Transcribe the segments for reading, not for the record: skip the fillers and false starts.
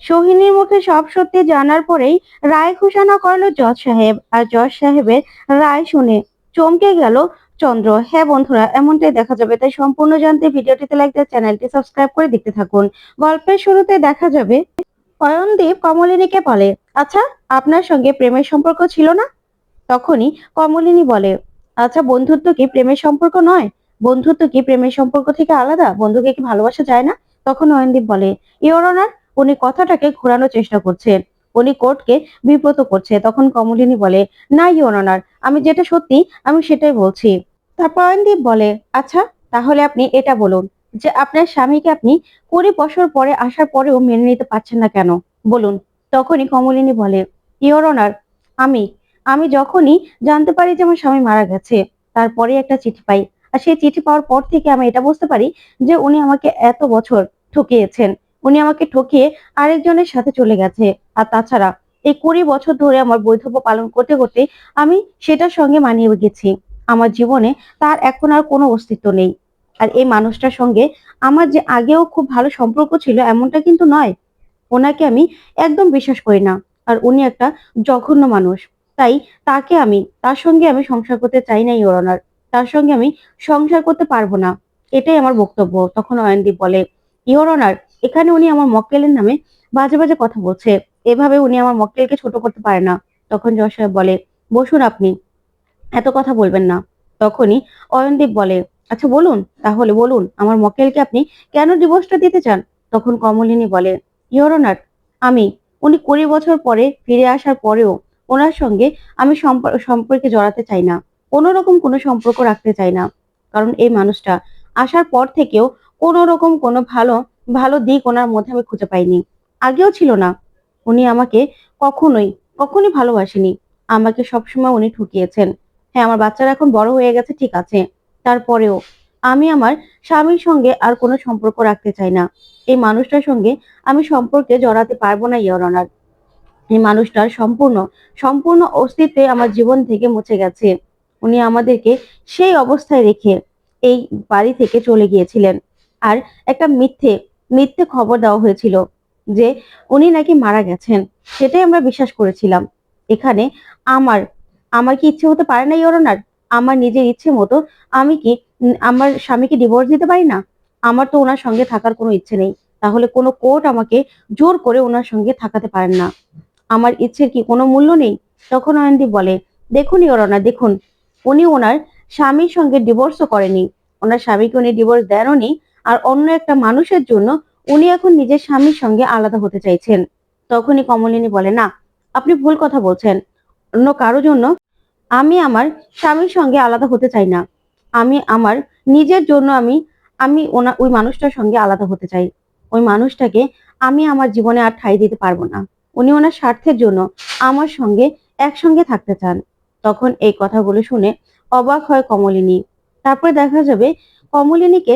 সোহিনীর মুখে সব সত্যি জানার পরেই রায় ঘোষণা করলো জজ সাহেব। আর জজ সাহেবের রায় শুনে চমকে গেল চন্দ্র। হ্যাঁ বন্ধুরা, এমনটাই দেখা যাবে, তাই সম্পূর্ণ জানতে ভিডিওটিতে লাইক দিয়ে চ্যানেলটি সাবস্ক্রাইব করে দেখতে থাকুন। গল্পের শুরুতে দেখা যাবে অয়নদীপ কমলিনীকে বলে, আচ্ছা, আপনার সঙ্গে প্রেমের সম্পর্ক ছিল না? তখনই কমলিনী বলে, আচ্ছা, বন্ধুত্ব কি প্রেমের সম্পর্ক নয়? বন্ধুত্ব কি প্রেমের সম্পর্ক থেকে আলাদা? বন্ধুকে কি ভালোবাসা যায় না? তখন অয়নদীপ বলে, ইওর অনার, উনি কথাটাকে ঘোরানোর চেষ্টা করছে, উনি কোর্টকে বিব্রত করছে। তখন কমলিনী বলে, না ইওর অনার, আমি যেটা সত্যি আমি সেটাই বলছি। তারপর অয়নদীপ বলে, আচ্ছা, তাহলে আপনি এটা বলুন যে আপনার স্বামীকে আপনি 20 বছর পরে আসার পরেও মেনে নিতে পারছেন না কেন, বলুন। তখনই কমলিনী বলে, ইওর অনার, আমি আমি যখনই জানতে পারি যে আমার স্বামী মারা গেছে, তারপরে একটা চিঠি পাই। আর সেই চিঠি পাওয়ার পর থেকে আমি এটা বুঝতে পারি যে উনি আমাকে এত বছর ঠকিয়েছেন। উনি আমাকে ঠকিয়ে আরেকজনের সাথে চলে গেছে। আর তাছাড়া এই 20 বছর ধরে আমার বৈধব্য পালন করতে করতে আমি সেটার সঙ্গে মানিয়ে গেছি। আমার জীবনে তার এখন আর কোনো অস্তিত্ব নেই। আর এই মানুষটার সঙ্গে আমার যে আগেও খুব ভালো সম্পর্ক ছিল এমনটা কিন্তু নয়। ওনাকে আমি একদম বিশ্বাস করি না। আর উনি একটা জঘন্য মানুষ। তাই তার সঙ্গে আমি সংসার করতে চাই না ইওর অনার। তার সঙ্গে আমি সংসার করতে পারবো না। এটাই আমার বক্তব্য। তখন অয়নদীপ বলে, ইওর অনার, এখানে উনি আমার মক্কেলের নামে বাজে বাজে কথা বলছে। এভাবে উনি আমার মক্কেলকে ছোট করতে পারে না। তখন জজ সাহেব বলে, বসুন আপনি, এত কথা বলবেন না। তখনই অয়নদীপ বলে, আচ্ছা বলুন, তাহলে বলুন আমার মক্কেলকে আপনি কেন ডিভোর্সটা দিতে চান? তখন কমলিনী বলে, ইওর অনার, আমি উনি 20 বছর পরে ফিরে আসার পরেও ওনার সঙ্গে আমি সম্পর্কে জড়াতে চাই না। কোনো রকম কোনো সম্পর্ক রাখতে চাই না। কারণ এই মানুষটা আসার পর থেকেও কোনো রকম কোনো ভালো ভালো দিক ওনার মধ্যে আমি খুঁজে পাইনি। আগেও ছিল না। উনি আমাকে কখনোই কখনোই ভালোবাসেনি। আমাকে সবসময় উনি ঠকিয়েছেন। হ্যাঁ, আমার বাচ্চারা এখন বড় হয়ে গেছে, ঠিক আছে। তারপরেও আমি আমার স্বামীর সঙ্গে আর কোনো সম্পর্ক রাখতে চাই না। এই মানুষটার সঙ্গে আমি সম্পর্কে জড়াতে পারবো না ইওর অনার। এই মানুষটার সম্পূর্ণ সম্পূর্ণ অস্তিত্বে আমার জীবন থেকে মুছে গেছে। উনি আমাদেরকে সেই অবস্থায় রেখে এই বাড়ি থেকে চলে গিয়েছিলেন। আর একটা মিথ্যে মিথ্যে খবর দেওয়া হয়েছিল যে উনি নাকি মারা গেছেন। সেটাই আমরা বিশ্বাস করেছিলাম। এখানে আমার আমার কি ইচ্ছে হতে পারে না ইওর অনার? আমার নিজের ইচ্ছে মতো আমি কি আমার স্বামীকে ডিভোর্স দিতে পারি না? আমার তো ওনার সঙ্গে থাকার কোনো ইচ্ছে নেই। তাহলে কোনো কোর্ট আমাকে জোর করে ওনার সঙ্গে থাকাতে পারেন না। আমার ইচ্ছের কি কোনো মূল্য নেই? তখন অয়ন্তী বলে, দেখুন ইওর অনার, দেখুন, উনি ওনার স্বামীর সঙ্গে ডিভোর্সও করেনি। ওনার স্বামীকে উনি ডিভোর্স দেনওনি। আর অন্য একটা মানুষের জন্য উনি এখন নিজের স্বামীর সঙ্গে আলাদা হতে চাইছেন। তখনই কমলিনী বলে, না, আপনি ভুল কথা বলছেন। অন্য কারো জন্য আমি আমার স্বামীর সঙ্গে আলাদা হতে চাই না। আমি আমার নিজের জন্য আমি আমি ওই মানুষটার সঙ্গে আলাদা হতে চাই। ওই মানুষটাকে আমি আমার জীবনে আর ঠাঁই দিতে পারবো না। উনি ওনার স্বার্থের জন্য আমার সঙ্গে একসঙ্গে থাকতে চান। তখন এই কথাগুলো শুনে অবাক হয় কমলিনী। তারপরে দেখা যাবে কমলিনীকে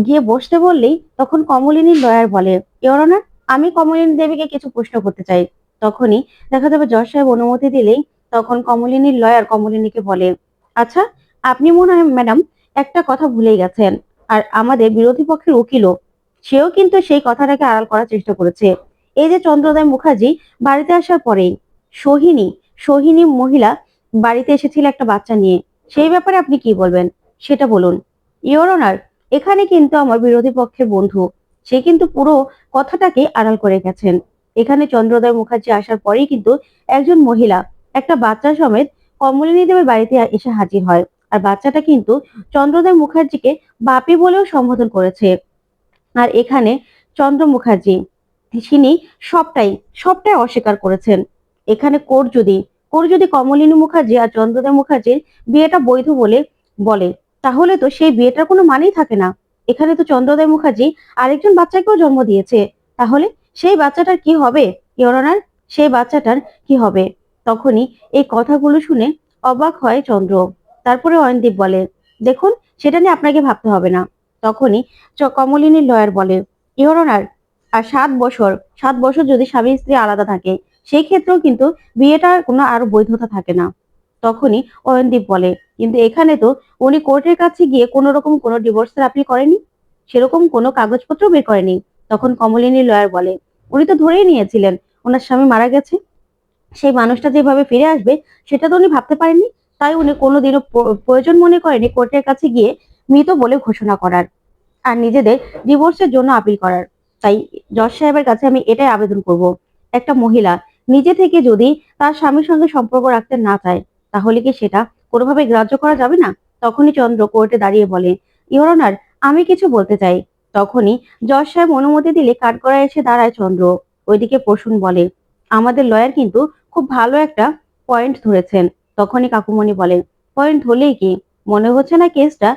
গিয়ে বসতে বললেই তখন কমলিনীর লয়ার বলে, ইওর অনার, আমি কমলিনী দেবীকে কিছু প্রশ্ন করতে চাই। তখনই দেখা যাবে জজ সাহেব অনুমতি দিলেই তখন কমলিনীর লয়ার কমলিনীকে বলে, আচ্ছা, আপনি মনে হয় ম্যাডাম একটা কথা ভুলেই গেছেন। আর আমাদের বিরোধী পক্ষের উকিলও, সেও কিন্তু সেই কথাটাকে আড়াল করার চেষ্টা করেছে। এই যে চন্দ্রোদয় মুখার্জি বাড়িতে আসার পরেই সোহিনী সোহিনী মহিলা বাড়িতে এসেছিল একটা বাচ্চা নিয়ে, সেই ব্যাপারে আপনি কি বলবেন সেটা বলুন। ইওর অনার, এখানে কিন্তু আমার বিরোধী পক্ষের বন্ধু, সে কিন্তু পুরো কথাটাকে আড়াল করে গেছেন। এখানে চন্দ্রোদয় মুখার্জি আসার পরেই কিন্তু একজন মহিলা একটা বাচ্চা সমেত কমলিনী দেবের বাড়িতে এসে হাজির হয়। আর বাচ্চাটা কিন্তু চন্দ্রোদয় মুখার্জিকে বাপি বলেও সম্বোধন করেছে। আর এখানে চন্দ্র মুখার্জি তিনি সবটাই সবটাই অস্বীকার করেছেন। এখানে কোর্ট যদি কমলিনী মুখার্জি আর চন্দ্রোদয় মুখার্জির বিয়েটা বৈধ বলে বলে, তাহলে তো সেই বিয়েটার কোনো মানেই থাকে না। এখানে তো চন্দ্রোদয় মুখার্জি আরেকজন বাচ্চাকেও জন্ম দিয়েছে। তাহলে সেই বাচ্চাটার কি হবে ইওর অনার? সেই বাচ্চাটার কি হবে? তখনই এই কথাগুলো শুনে অবাক হয় চন্দ্র। তারপরে অয়নদীপ বলে, দেখুন, সেটা নিয়ে আপনাকে ভাবতে হবে না। তখনই কমলিনীর লয়ার বলে, ইওর অনার, আর 7 বছর যদি স্বামী স্ত্রী আলাদা থাকে, সেই ক্ষেত্রেও কিন্তু বিয়েটার কোনো আরো বৈধতা থাকে না। তখনই অয়নদীপ বলে, কিন্তু এখানে তো উনি কোর্টের কাছে গিয়ে কোনো রকম কোনো ডিভোর্সের আপিল করেনি, সেরকম কোনো কাগজপত্র বের করেনি। তখন কমলিনী লয়ার বলে, উনি তো ধরেই নিয়েছিলেন ওনার স্বামী মারা গেছে। সেই মানুষটা যেভাবে ফিরে আসবে সেটা তো উনি ভাবতে পারেননি। তাই উনি কোনোদিনও প্রয়োজন মনে করেনি কোর্টের কাছে গিয়ে মৃত বলে ঘোষণা করার আর নিজেদের ডিভোর্সের জন্য আপিল করার। তাই জজ সাহেবের কাছে আমি এটাই আবেদন করব, একটা মহিলা নিজে থেকে যদি তার স্বামীর সঙ্গে সম্পর্ক রাখতে না চায় তাহলে কি সেটা কোনোভাবে গ্রাহ্য করা যাবে না? তখনই চন্দ্র কোর্টে দাঁড়িয়ে বলে, ইওর অনার, আমি কিছু বলতে চাই। তখনই জজ সাহেব অনুমতি দিলে কাঠগড়ায় এসে দাঁড়ায় চন্দ্র। ওইদিকে প্রসূন বলে, আমাদের লয়ার কিন্তু খুব ভালো একটা পয়েন্ট ধরেছেন। তখনই কাকুমণি বলে, পয়েন্ট হলেই কি, মনে হচ্ছে না কেসটা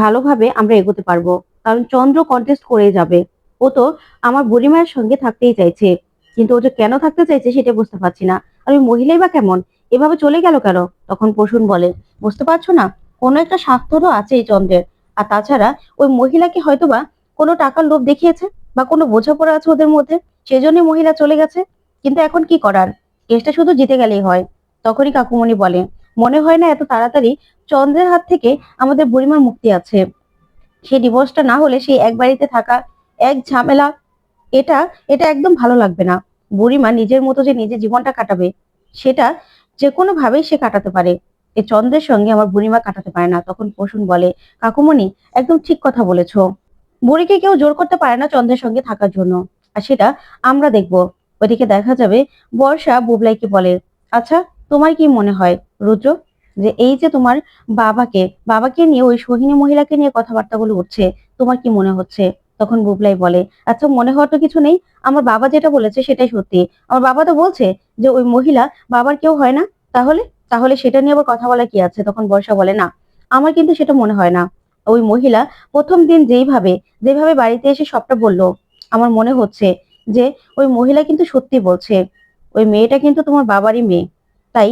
ভালোভাবে আমরা এগোতে পারবো, কারণ চন্দ্র কন্টেস্ট করে যাবে। ও তো আমার বুড়িমায়ের সঙ্গে থাকতেই চাইছে, কিন্তু ও যে কেন থাকতে চাইছে সেটা বুঝতে পারছি না। আর ওই মহিলাই বা কেমন, এভাবে চলে গেল কেন? তখন প্রসূন বলে, বুঝতে পারছো না, কোনো একটা স্বার্থ তো আছে এই চন্দ্রের। আর তাছাড়া ওই মহিলাকে হয়তোবা কোনো টাকার লোভ দেখিয়েছে বা কোনো বোঝাপড়া আছে ওদের মধ্যে, সেজন্য মহিলা চলে গেছে। কিন্তু এখন কি করার, কেসটা শুধু জিতে গেলেই হয়। তখনই কাকুমণি বলে, মনে হয় না এত তাড়াতাড়ি চন্দ্রের হাত থেকে আমাদের বুড়িমার মুক্তি আছে। সেই ডিভোর্সটা না হলে সেই এক বাড়িতে থাকা, এক ঝামেলা, এটা এটা একদম ভালো লাগবে না। বুড়িমা নিজের মতো যে নিজের জীবনটা কাটাবে সেটা যে কোনো ভাবেই সে কাটাতে পারে, এই চন্দ্রের সঙ্গে আমার বুড়িমা কাটাতে পারে না। তখন প্রসূন বলে, কাকুমণি একদম ঠিক কথা বলেছো। বুড়িকে কেউ জোর করতে পারে না চন্দ্রের সঙ্গে থাকার জন্য, আর সেটা আমরা দেখবো। ওইদিকে দেখা যাবে বর্ষা বুবলাইকে বলে, আচ্ছা তোমার কি মনে হয় রুদ্র, যে এই যে তোমার বাবাকে বাবাকে নিয়ে ওই সোহিনী মহিলাকে নিয়ে কথাবার্তাগুলো উঠছে, তোমার কি মনে হচ্ছে? তখন বুবলাই বলে, আচ্ছা মনে হওয়ার তো কিছু নেই, আমার বাবা যেটা বলেছে সেটাই সত্যি। আমার বাবা তো বলছে যে ওই মহিলা বাবার কেউ হয় না। তাহলে তাহলে সেটা নিয়ে আবার কথা বলা কি আছে? তখন বর্ষা বলে, না, আমার কিন্তু সেটা মনে হয় না। ওই মহিলা প্রথম দিন যেভাবে যেভাবে বাড়িতে এসে সবটা বললো, আমার মনে হচ্ছে যে ওই মহিলা কিন্তু সত্যি বলছে। ওই মেয়েটা কিন্তু তোমার বাবারই মেয়ে। তাই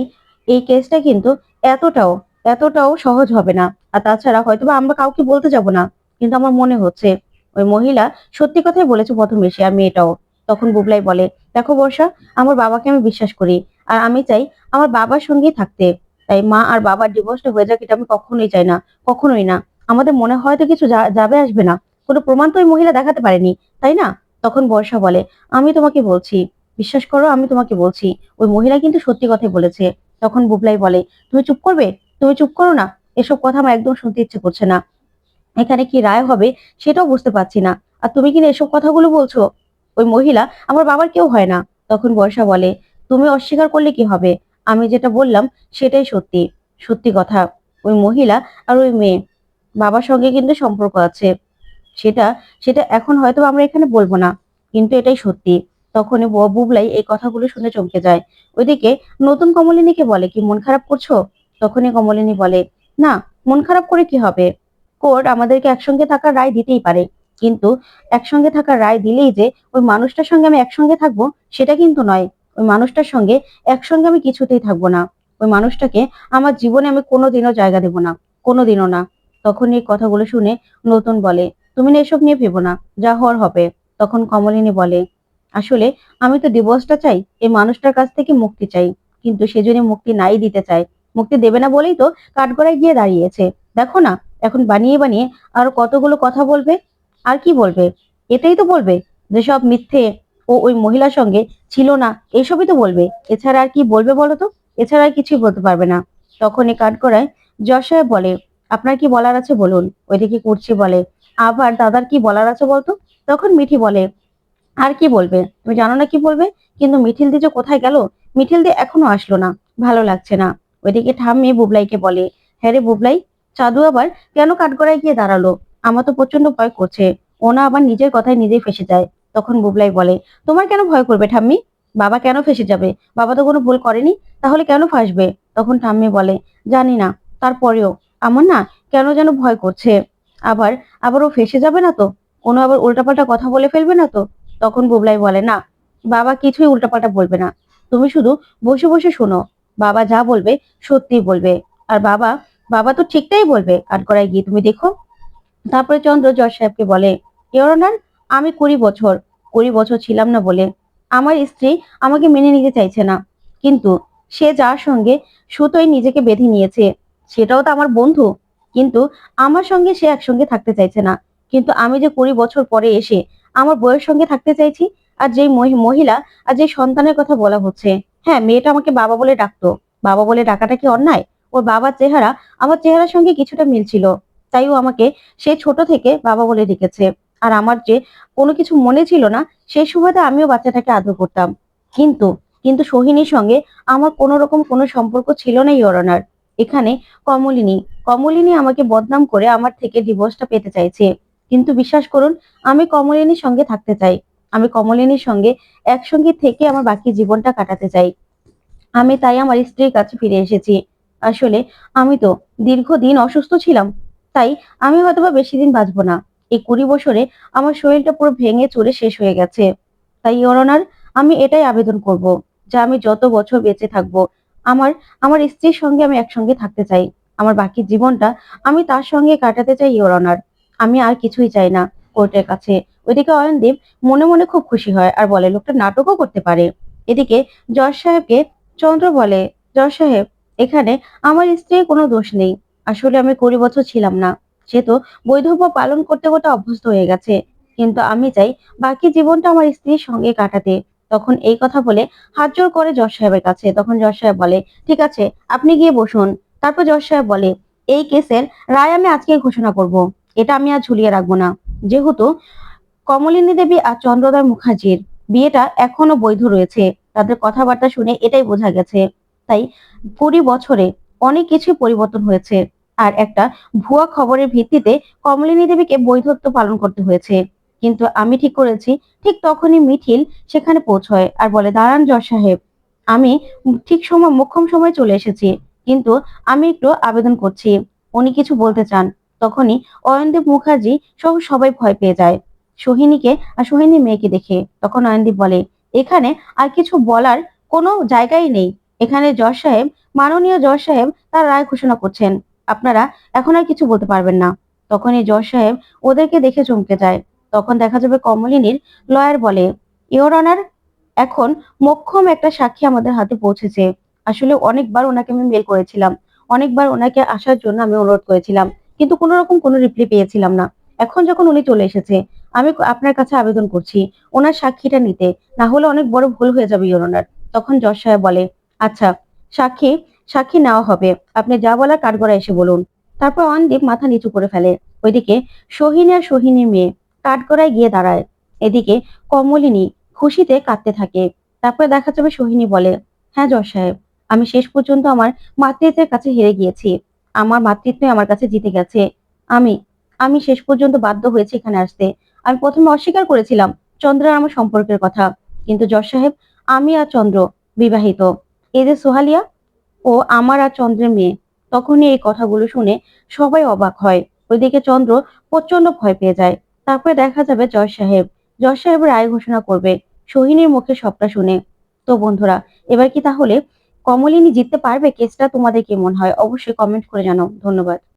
এই কেসটা কিন্তু এতটাও এতটাও সহজ হবে না। আর তাছাড়া হয়তোবা আমরা কাউকে বলতে যাব না, কিন্তু আমার মনে হচ্ছে ওই মহিলা সত্যি কথাই বলেছে প্রথম এসে, আর মেয়েটাও। তখন বুবলাই বলে, দেখো বর্ষা, আমার বাবাকে আমি বিশ্বাস করি, আর আমি চাই আমার বাবার সঙ্গেই থাকতে। তাই মা আর বাবার ডিভোর্সটা হয়ে যাক এটা আমি কখনোই চাই না, কখনোই না। আমাদের মনে হয়তো কিছু যাবে আসবে না, কোনো প্রমাণ তো ওই মহিলা দেখাতে পারেনি, তাই না? তখন বর্ষা বলে, আমি তোমাকে বলছি, বিশ্বাস করো, আমি তোমাকে বলছি, ওই মহিলা কিন্তু সত্যি কথাই বলেছে। তখন বুবলাই বলে, তুমি চুপ করবে, তুমি চুপ করো না, এসব কথা আমার একদম শুনতে ইচ্ছে করছে না। এখানে কি রায় হবে সেটাও বুঝতে পারছি না, আর তুমি কিনা এসব কথাগুলো বলছো। ওই মহিলা আমার বাবার কেউ হয় না। তখন বর্ষা বলে, তুমি অস্বীকার করলে কি হবে, আমি যেটা বললাম সেটাই সত্যি, সত্যি কথা। ওই মহিলা আর ওই মেয়ে বাবার সঙ্গে কিন্তু সম্পর্ক আছে, সেটা সেটা এখন হয়তো আমরা এখানে বলবো না, কিন্তু এটাই সত্যি। তখনই বুবলাই এই কথাগুলো শুনে চমকে যায়। ওইদিকে নতুন কমলিনীকে বলে, কি মন খারাপ করছো? তখনই কমলিনী বলে, না, মন খারাপ করে কি হবে, কোর্ট আমাদেরকে একসঙ্গে থাকার রায় দিতেই পারে, কিন্তু একসঙ্গে থাকার রায় দিলেই যে ওই মানুষটার সঙ্গে আমি একসঙ্গে থাকবো সেটা কিন্তু নয়। ওই মানুষটার সঙ্গে একসঙ্গে আমি কিছুতেই থাকবো না। ওই মানুষটাকে আমার জীবনে আমি কোনোদিনও জায়গা দেব না, কোনোদিনও না। তখন এই কথাগুলো শুনে নতুন বলে, তুমি না এসব নিয়ে ভেবো না, যা হওয়ার হবে। তখন কমলিনী বলে, আসলে আমি তো ডিভোর্সটা চাই, এই মানুষটার কাছ থেকে মুক্তি চাই, কিন্তু সে যদি মুক্তি নাই দিতে চায়, মুক্তি দেবে না বলেই তো কাঠগড়ায় গিয়ে দাঁড়িয়েছে। দেখো না, এখন বানিয়ে বানিয়ে আরো কতগুলো কথা বলবে। আর কি বলবে? এটাই তো বলবে যে সব মিথ্যে, ও ওই মহিলার সঙ্গে ছিল না, এসবই তো বলবে। এছাড়া আর কি বলবে বলো তো? এছাড়া আর কিছুই বলতে পারবে না। তখন এই কাঠগড়ায় জজ সাহেব বলে, আপনার কি বলার আছে বলুন। ওইদিকে কুর্চি বলে, আবার দাদার কি বলার আছে বলতো। তখন মিঠি বলে, আর কি বলবে, তুমি জানো না কি বলবে। কিন্তু মিঠিল দি যে কোথায় গেল, মিঠিল দি এখনো আসলো না, ভালো লাগছে না। ওইদিকে ঠাম্মি বুবলাইকে বলে, হ্যাঁ রে বুবলাই, চাঁদু আবার কেন কাঠগড়ায় গিয়ে দাঁড়ালো, আমার তো প্রচন্ড ভয় করছে, ও না আবার নিজের কথায় নিজেই ফেসে যায়। তখন বুবলাই বলে, তোমার কেন ভয় করবে ঠাম্মি, বাবা কেন ফেসে যাবে, বাবা তো কোনো ভুল করেনি, তাহলে কেন ফাঁসবে? তখন ঠাম্মি বলে, জানি না, তারপরেও আমার না কেন যেন ভয় করছে। আবার আবার ও ফেসে যাবে না তো, কোনো আবার উল্টাপাল্টা কথা বলে ফেলবে না তো? তখন বুবলাই বলে, না, বাবা কিছুই উল্টাপাল্টা বলবে না, তুমি শুধু বসে বসে শোনো, বাবা যা বলবে সত্যিই বলবে। আর বাবা বাবা তো ঠিকটাই বলবে, কাঠগড়ায় গিয়ে তুমি দেখো। তারপরে চন্দ্র জজ সাহেবকে বলে, ইওর অনার, আমি 20 বছর 20 বছর ছিলাম না বলে আমার স্ত্রী আমাকে মেনে নিতে চাইছে না, কিন্তু সে যার সঙ্গে সুতোয় নিজেকে বেঁধে নিয়েছে সেটাও তো আমার বন্ধু, কিন্তু আমার সঙ্গে সে একসঙ্গে থাকতে চাইছে না। কিন্তু আমি যে 20 বছর পরে এসে আমার বউয়ের সঙ্গে থাকতে চাইছি, আর যেই মহিলা আর যে সন্তানের কথা বলা হচ্ছে, হ্যাঁ মেয়েটা আমাকে বাবা বলে ডাকতো। বাবা বলে ডাকাটা কি অন্যায়? ওর বাবার চেহারা আমার চেহারার সঙ্গে কিছুটা মিল ছিল, তাই ও আমাকে সে ছোট থেকে বাবা বলে ডেকেছে। আর আমার যে কোনো কিছু মনে ছিল না, সেই সুবাদে আমিও বাচ্চাটাকে আদর করতাম। কিন্তু কিন্তু সোহিনীর সঙ্গে আমার কোনো রকম কোনো সম্পর্ক ছিল না ইওর অনার। এখানে কমলিনী কমলিনী আমাকে বদনাম করে আমার থেকে ডিভোর্সটা পেতে চাইছে। কিন্তু বিশ্বাস করুন, আমি কমলিনীর সঙ্গে থাকতে চাই। আমি কমলিনীর সঙ্গে একসঙ্গে থেকে আমার বাকি জীবনটা কাটাতে চাই। আমি তাই আমার স্ত্রীর কাছে ফিরে এসেছি। আসলে আমি তো দীর্ঘদিন অসুস্থ ছিলাম, তাই আমি হয়তোবা বেশি দিন বাঁচবো না। এই 20 বছরে আমার শরীরটা পুরো ভেঙে চুরে শেষ হয়ে গেছে। তাই ইওর অনার, আমি এটাই আবেদন করব যে আমি যত বছর বেঁচে থাকবো, আমার আমার স্ত্রীর সঙ্গে আমি একসঙ্গে থাকতে চাই। আমার বাকি জীবনটা আমি তার সঙ্গে কাটাতে চাই ইওর অনার। আমি আর কিছুই চাই না কোর্টের কাছে। ওইদিকে অয়নদীপ মনে মনে খুব খুশি হয় আর বলে লোকটা নাটকও করতে পারে। এদিকে জজ সাহেবকে চন্দ্র বলে, জজ সাহেব, এখানে আমার স্ত্রীর কোনো দোষ নেই। আসলে আমি 20 বছর ছিলাম না। সে তো বৈধব্য পালন করতে করতে অভ্যস্ত হয়ে গেছে। কিন্তু আমি চাই বাকি জীবনটা আমার স্ত্রীর সঙ্গে কাটাতে। তখন এই কথা বলে হাত জোড় করে জজ সাহেবের কাছে। তখন জজ সাহেব বলে, ঠিক আছে, আপনি গিয়ে বসুন। তারপর জজ সাহেব বলে, এই কেসের রায় আমি আজকেই ঘোষণা করব। এটা আমি আর ঝুলিয়ে রাখবো না। যেহেতু কমলিনী দেবী আর চন্দ্রদয় মুখার্জির বিয়েটা এখনো বৈধ রয়েছে, তাদের কথাবার্তা শুনে এটাই বোঝা গেছে। তাই 20 বছরে অনেক কিছুই পরিবর্তন হয়েছে। আর একটা ভুয়া খবরের ভিত্তিতে কমলিনী দেবীকে বৈধত্ব পালন করতে হয়েছে। কিন্তু আমি ঠিক করেছি। ঠিক তখনই মিঠিল সেখানে পৌঁছয় আর বলে, দাঁড়ান জজ সাহেব, আমি ঠিক সময় মোক্ষম সময় চলে এসেছি। কিন্তু আমি একটু আবেদন করছি। উনি কিছু বলতে চান। তখনই অয়নদীপ মুখার্জি সহ সবাই ভয় পেয়ে যায় সোহিনীকে আর সোহিনীর মেয়েকে দেখে। তখন অয়নদীপ বলে, এখানে আর কিছু বলার কোনো জায়গাই নেই। এখানে জজ সাহেব, মাননীয় জজ সাহেব তার রায় ঘোষণা করছেন। আপনারা এখন আর কিছু বলতে পারবেন না। তখন এই জজ সাহেব ওদেরকে দেখে চমকে যায়। তখন দেখা যাবে কমলিনীর লয়ার বলে, ইওর অনার, এখন মোক্ষম একটা সাক্ষী আমাদের হাতে পৌঁছেছে। আসলে অনেকবার ওনাকে আমি মেল করেছিলাম, অনেকবার ওনাকে আসার জন্য আমি অনুরোধ করেছিলাম, কিন্তু কোনো রকম কোনো রিপ্লাই পেয়েছিলাম না। এখন যখন উনি চলে এসেছে, আমি আপনার কাছে আবেদন করছি ওনার সাক্ষীটা নিতে, না হলে অনেক বড় ভুল হয়ে যাবে ইওর অনার। তখন জজ সাহেব বলে, আচ্ছা, সাক্ষী সাক্ষী নেওয়া হবে। আপনি যা বলার কাঠগড়ায় এসে বলুন। তারপর অয়নদীপ মাথা নিচু করে ফেলে। ওইদিকে সোহিনী আর সোহিনীর মেয়ে কাঠগড়ায় গিয়ে দাঁড়ায়। এদিকে কমলিনী খুশিতে কাঁদতে থাকে। তারপরে দেখা যাবে সোহিনী বলে, হ্যাঁ জজ সাহেব, আমি শেষ পর্যন্ত আমার মাতৃত্বের কাছে হেরে গিয়েছি। আমার মাতৃত্বই আমার কাছে জিতে গেছে। আমি আমি শেষ পর্যন্ত বাধ্য হয়েছি এখানে আসতে। আমি প্রথমে অস্বীকার করেছিলাম চন্দ্র আর আমার সম্পর্কের কথা, কিন্তু জজ সাহেব, আমি আর চন্দ্র বিবাহিত। এই যে সোহালিয়া, ও আমার আর চন্দ্রের মেয়ে। তখনই এই কথাগুলো শুনে সবাই অবাক হয়। ওইদিকে চন্দ্র প্রচন্ড ভয় পেয়ে যায়। তারপরে দেখা যাবে জজ সাহেব রায় ঘোষণা করবে সোহিনীর মুখে সবটা শুনে। তো বন্ধুরা, এবার কি তাহলে কমলিনী জিততে পারবে কেসটা? তোমাদের কি মনে হয়? অবশ্যই কমেন্ট করে জানাও। ধন্যবাদ।